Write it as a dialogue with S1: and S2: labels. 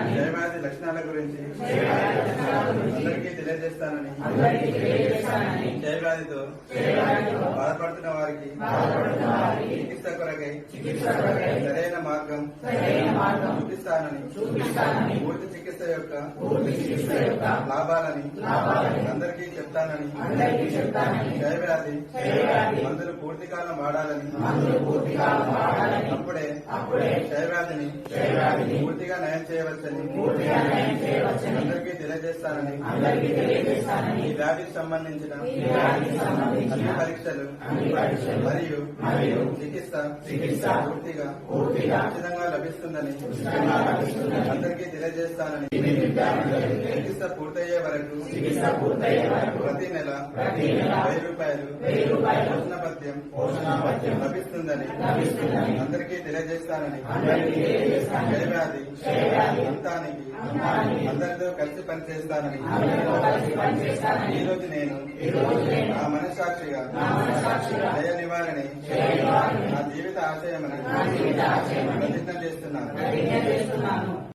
S1: క్షయవ్యాధి లక్షణాల గురించి అందరికీ తెలియజేస్తానని, క్షయవ్యాధితో బాధపడుతున్న వారికి చికిత్స కొరకై సరైన మార్గం చూపిస్తానని, పూర్తి చికిత్స యొక్క లాభాలని అందరికీ చెప్తానని, క్షయవ్యాధి మందులు పూర్తి కాలం వాడాలని, అప్పుడే క్షయవ్యాధిని పూర్తిగా నయం చేయవచ్చని అందరికీ తెలియజేస్తానని, ఈ వ్యాధికి సంబంధించిన అన్ని పరీక్షలు మరియు చికిత్స పూర్తిగా ఉచితంగా లభిస్తుందని అందరికీ తెలియజేస్తానని, చికిత్స పూర్తయ్యే వరకు ప్రతి నెల 1000 రూపాయలు పోషణ లభిస్తుందని అందరికీ తెలియజేస్తానని, క్షయవ్యాధి అంతానికి అందరితో కలిసి పనిచేస్తానని ఈరోజు నేను నా మనస్సాక్షిగా క్షయ నివారణి నా జీవిత ఆశయమని ప్రతిజ్ఞ చేస్తున్నాను.